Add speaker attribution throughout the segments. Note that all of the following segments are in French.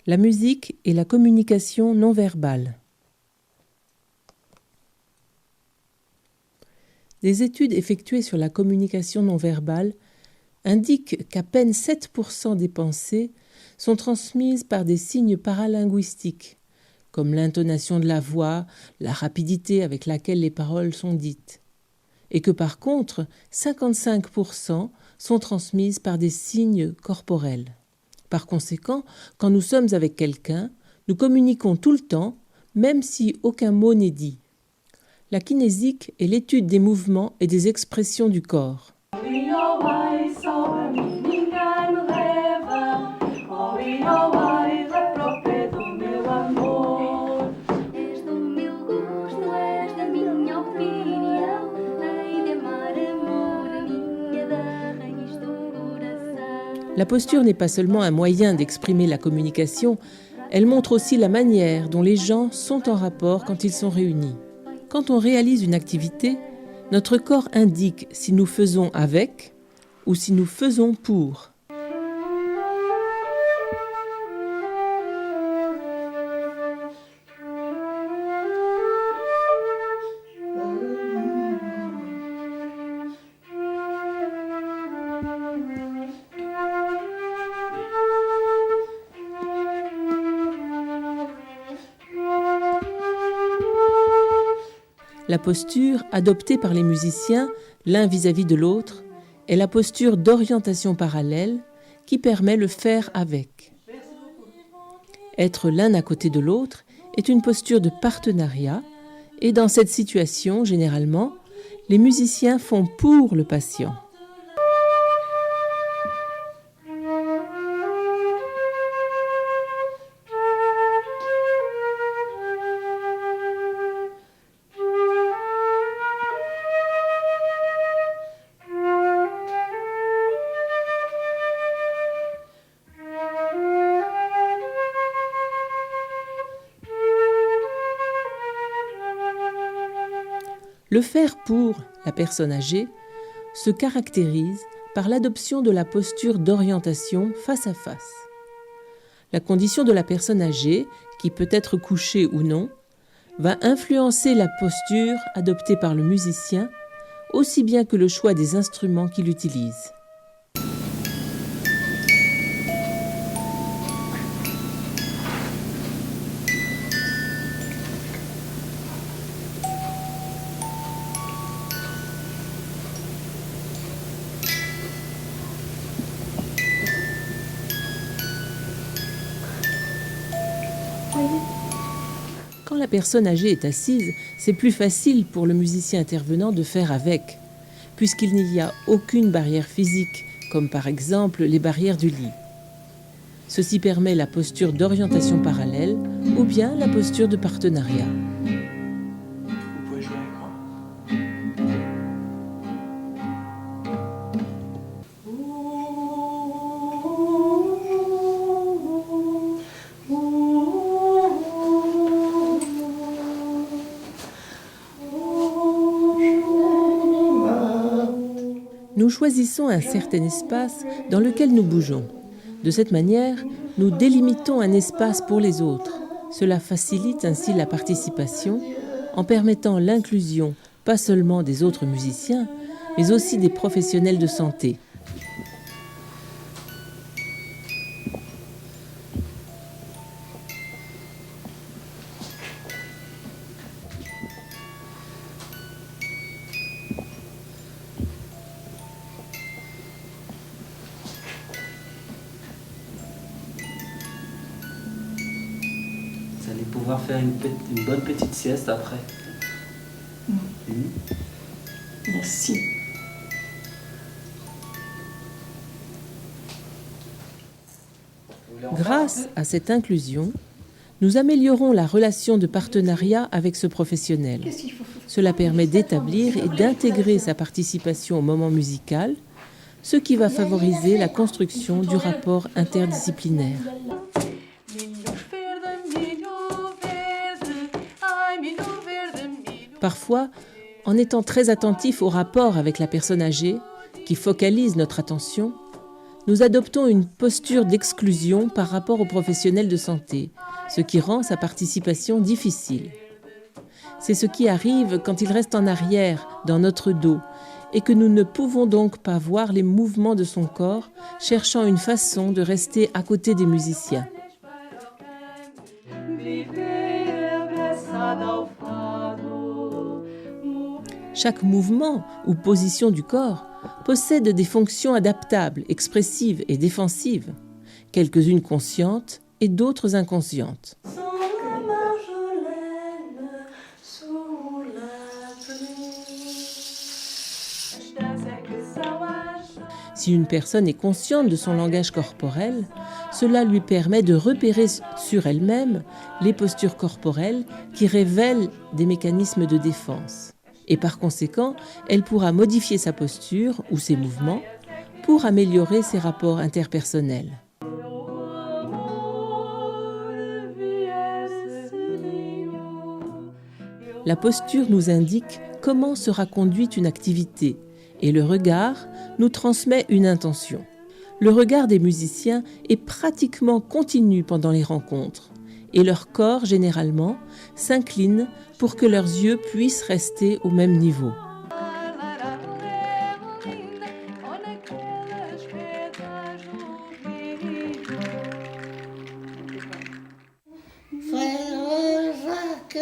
Speaker 1: La musique et la communication non verbale. Des études effectuées sur la communication non verbale indiquent qu'à peine 7% des pensées sont transmises par des signes paralinguistiques, comme l'intonation de la voix, la rapidité avec laquelle les paroles sont dites, et que par contre, 55% sont transmises par des signes corporels. Par conséquent, quand nous sommes avec quelqu'un, nous communiquons tout le temps, même si aucun mot n'est dit. La kinésique est l'étude des mouvements et des expressions du corps. La posture n'est pas seulement un moyen d'exprimer la communication, elle montre aussi la manière dont les gens sont en rapport quand ils sont réunis. Quand on réalise une activité, notre corps indique si nous faisons avec ou si nous faisons pour. La posture adoptée par les musiciens, l'un vis-à-vis de l'autre, est la posture d'orientation parallèle qui permet le faire avec. Être l'un à côté de l'autre est une posture de partenariat et dans cette situation, généralement, les musiciens font pour le patient. Le faire pour la personne âgée se caractérise par l'adoption de la posture d'orientation face à face. La condition de la personne âgée, qui peut être couchée ou non, va influencer la posture adoptée par le musicien, aussi bien que le choix des instruments qu'il utilise. Quand la personne âgée est assise, c'est plus facile pour le musicien intervenant de faire avec, puisqu'il n'y a aucune barrière physique, comme par exemple les barrières du lit. Ceci permet la posture d'orientation parallèle ou bien la posture de partenariat.
Speaker 2: Vous pouvez jouer avec moi.
Speaker 1: Nous choisissons un certain espace dans lequel nous bougeons. De cette manière, nous délimitons un espace pour les autres. Cela facilite ainsi la participation en permettant l'inclusion pas seulement des autres musiciens, mais aussi des professionnels de santé.
Speaker 2: Vous allez pouvoir faire une bonne petite sieste après.
Speaker 3: Merci.
Speaker 1: Grâce à cette inclusion, nous améliorons la relation de partenariat avec ce professionnel. Cela permet d'établir et d'intégrer sa participation au moment musical, ce qui va favoriser la construction du rapport interdisciplinaire. Parfois, en étant très attentif au rapport avec la personne âgée, qui focalise notre attention, nous adoptons une posture d'exclusion par rapport aux professionnels de santé, ce qui rend sa participation difficile. C'est ce qui arrive quand il reste en arrière, dans notre dos, et que nous ne pouvons donc pas voir les mouvements de son corps, cherchant une façon de rester à côté des musiciens. Chaque mouvement ou position du corps possède des fonctions adaptables, expressives et défensives, quelques-unes conscientes et d'autres inconscientes. Si une personne est consciente de son langage corporel, cela lui permet de repérer sur elle-même les postures corporelles qui révèlent des mécanismes de défense. Et par conséquent, elle pourra modifier sa posture ou ses mouvements pour améliorer ses rapports interpersonnels. La posture nous indique comment sera conduite une activité et le regard nous transmet une intention. Le regard des musiciens est pratiquement continu pendant les rencontres et leur corps, généralement, s'incline pour que leurs yeux puissent rester au même niveau.
Speaker 4: Frère Jacques,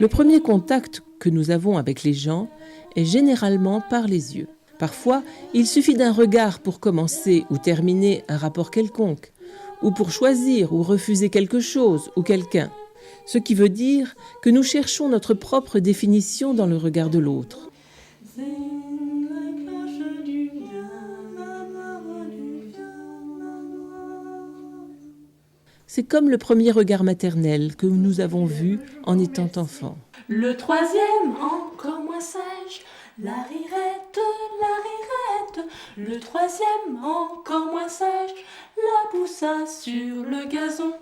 Speaker 1: Le premier contact que nous avons avec les gens est généralement par les yeux. Parfois, il suffit d'un regard pour commencer ou terminer un rapport quelconque, ou pour choisir ou refuser quelque chose ou quelqu'un. Ce qui veut dire que nous cherchons notre propre définition dans le regard de l'autre. C'est comme le premier regard maternel que nous avons vu en étant enfants.
Speaker 3: Le troisième, encore moins sage, la rirette. Le troisième, encore moins sage, la poussa sur le gazon.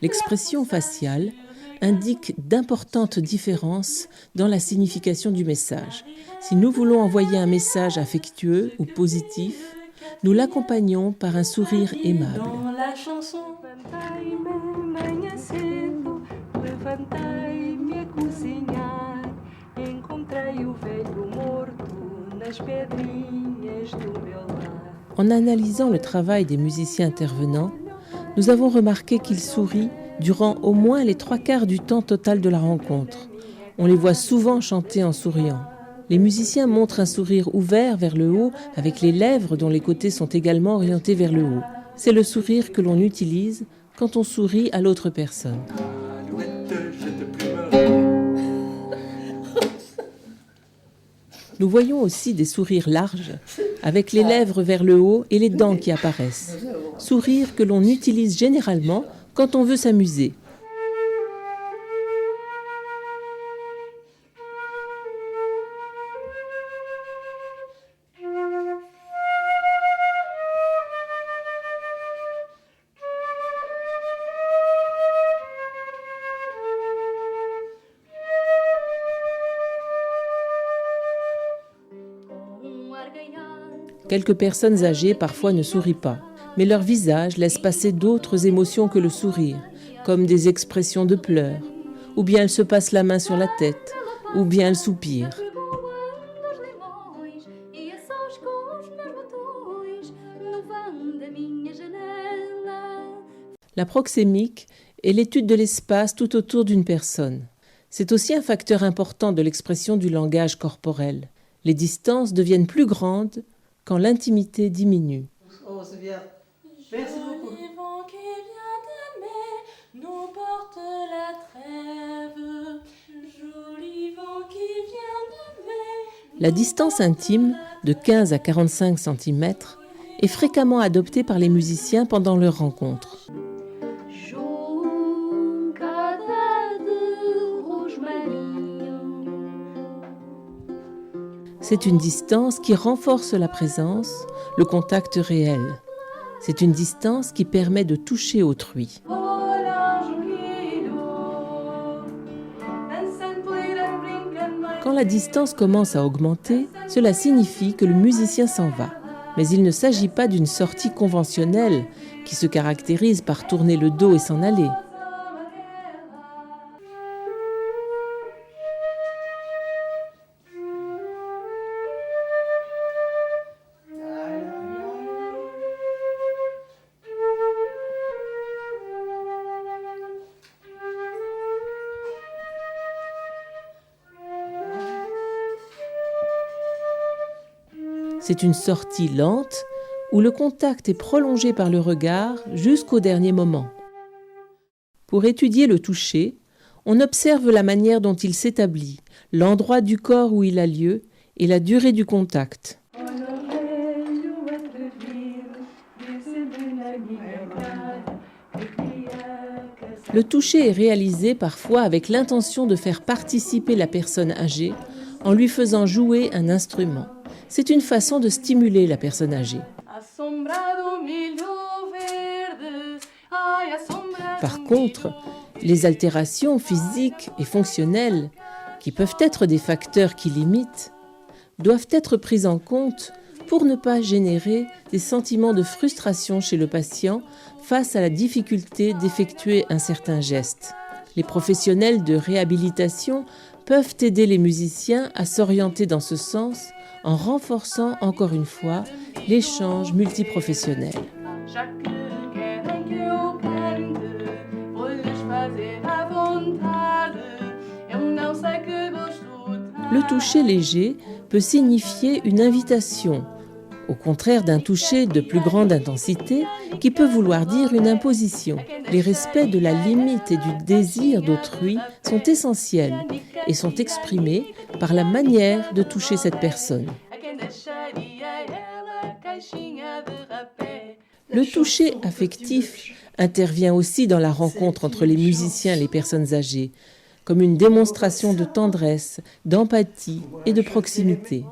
Speaker 1: L'expression faciale indique d'importantes différences dans la signification du message. Si nous voulons envoyer un message affectueux ou positif, nous l'accompagnons par un sourire aimable.
Speaker 3: Dans la chanson,
Speaker 1: en analysant le travail des musiciens intervenants, nous avons remarqué qu'ils sourient durant au moins les 3/4 du temps total de la rencontre. On les voit souvent chanter en souriant. Les musiciens montrent un sourire ouvert vers le haut avec les lèvres dont les côtés sont également orientés vers le haut. C'est le sourire que l'on utilise quand on sourit à l'autre personne. Nous voyons aussi des sourires larges, avec les lèvres vers le haut et les dents qui apparaissent. Sourire que l'on utilise généralement quand on veut s'amuser. Quelques personnes âgées parfois ne sourient pas, mais leur visage laisse passer d'autres émotions que le sourire, comme des expressions de pleurs, ou bien elles se passent la main sur la tête, ou bien elles soupirent. La proxémique est l'étude de l'espace tout autour d'une personne. C'est aussi un facteur important de l'expression du langage corporel. Les distances deviennent plus grandes quand l'intimité diminue.
Speaker 4: Oh, c'est bien. Merci beaucoup.
Speaker 3: Joli vent qui vient d'aimer nous porte la trêve. Joli vent qui vient d'aimer.
Speaker 1: La distance intime, de 15 à 45 cm, est fréquemment adoptée par les musiciens pendant leurs rencontres. C'est une distance qui renforce la présence, le contact réel. C'est une distance qui permet de toucher autrui. Quand la distance commence à augmenter, cela signifie que le musicien s'en va. Mais il ne s'agit pas d'une sortie conventionnelle qui se caractérise par tourner le dos et s'en aller. C'est une sortie lente où le contact est prolongé par le regard jusqu'au dernier moment. Pour étudier le toucher, on observe la manière dont il s'établit, l'endroit du corps où il a lieu et la durée du contact. Le toucher est réalisé parfois avec l'intention de faire participer la personne âgée en lui faisant jouer un instrument. C'est une façon de stimuler la personne âgée. Par contre, les altérations physiques et fonctionnelles, qui peuvent être des facteurs qui limitent, doivent être prises en compte pour ne pas générer des sentiments de frustration chez le patient face à la difficulté d'effectuer un certain geste. Les professionnels de réhabilitation peuvent aider les musiciens à s'orienter dans ce sens en renforçant encore une fois l'échange multiprofessionnel. Le toucher léger peut signifier une invitation, au contraire d'un toucher de plus grande intensité qui peut vouloir dire une imposition. Les respects de la limite et du désir d'autrui sont essentiels et sont exprimés par la manière de toucher cette personne. Le toucher affectif intervient aussi dans la rencontre entre les musiciens et les personnes âgées, comme une démonstration de tendresse, d'empathie et de proximité.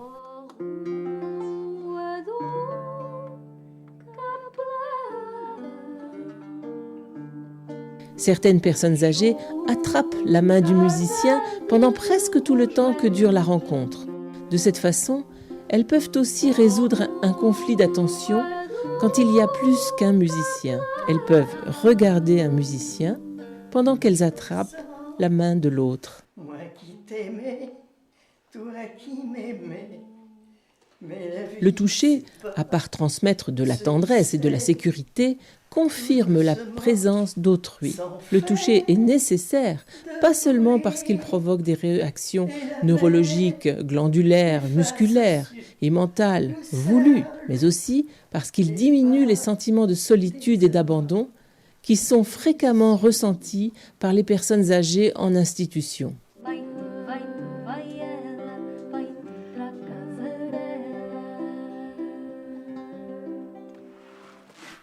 Speaker 1: Certaines personnes âgées attrapent la main du musicien pendant presque tout le temps que dure la rencontre. De cette façon, elles peuvent aussi résoudre un conflit d'attention quand il y a plus qu'un musicien. Elles peuvent regarder un musicien pendant qu'elles attrapent la main de l'autre.
Speaker 4: Moi qui t'aimais, toi qui m'aimais.
Speaker 1: Le toucher, à part transmettre de la tendresse et de la sécurité, confirme la présence d'autrui. Le toucher est nécessaire, pas seulement parce qu'il provoque des réactions neurologiques, glandulaires, musculaires et mentales voulues, mais aussi parce qu'il diminue les sentiments de solitude et d'abandon qui sont fréquemment ressentis par les personnes âgées en institution.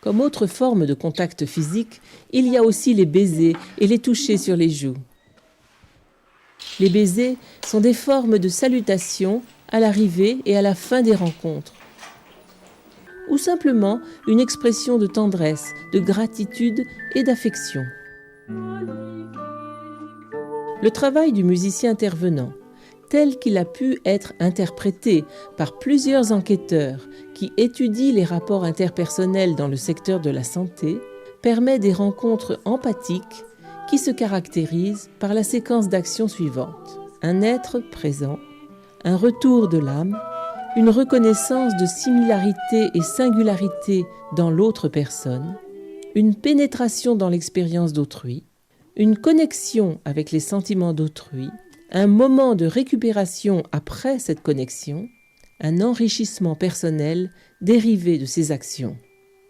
Speaker 1: Comme autre forme de contact physique, il y a aussi les baisers et les touchés sur les joues. Les baisers sont des formes de salutation à l'arrivée et à la fin des rencontres, ou simplement une expression de tendresse, de gratitude et d'affection. Le travail du musicien intervenant, tel qu'il a pu être interprété par plusieurs enquêteurs qui étudient les rapports interpersonnels dans le secteur de la santé, permet des rencontres empathiques qui se caractérisent par la séquence d'actions suivantes. Un être présent, un retour de l'âme, une reconnaissance de similarité et singularité dans l'autre personne, une pénétration dans l'expérience d'autrui, une connexion avec les sentiments d'autrui, un moment de récupération après cette connexion, un enrichissement personnel dérivé de ces actions.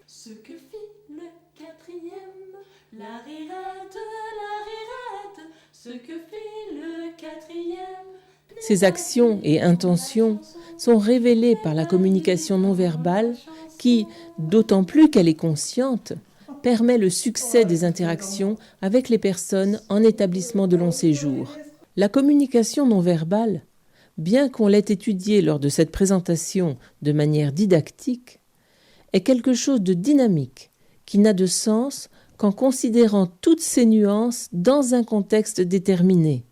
Speaker 3: Ce que fit le quatrième, la rirette, ce que fit le quatrième.
Speaker 1: Ces actions et intentions sont révélées par la communication non verbale qui, d'autant plus qu'elle est consciente, permet le succès des interactions avec les personnes en établissement de long séjour. La communication non verbale bien qu'on l'ait étudié lors de cette présentation de manière didactique, est quelque chose de dynamique, qui n'a de sens qu'en considérant toutes ces nuances dans un contexte déterminé.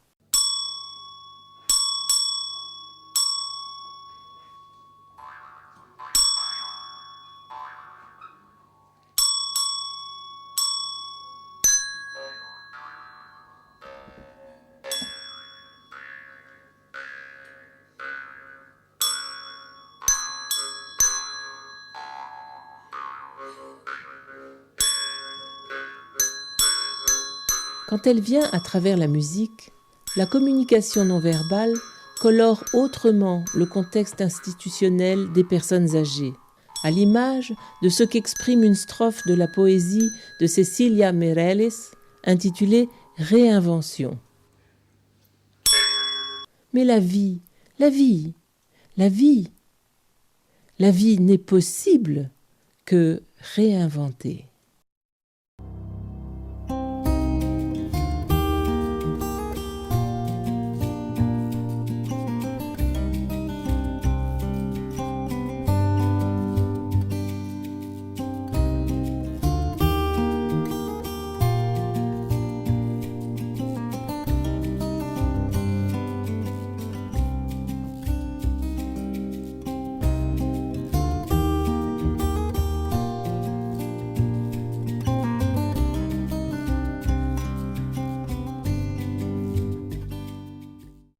Speaker 1: Quand elle vient à travers la musique, la communication non verbale colore autrement le contexte institutionnel des personnes âgées, à l'image de ce qu'exprime une strophe de la poésie de Cecilia Meirelles intitulée « Réinvention ». Mais la vie n'est possible que réinventée.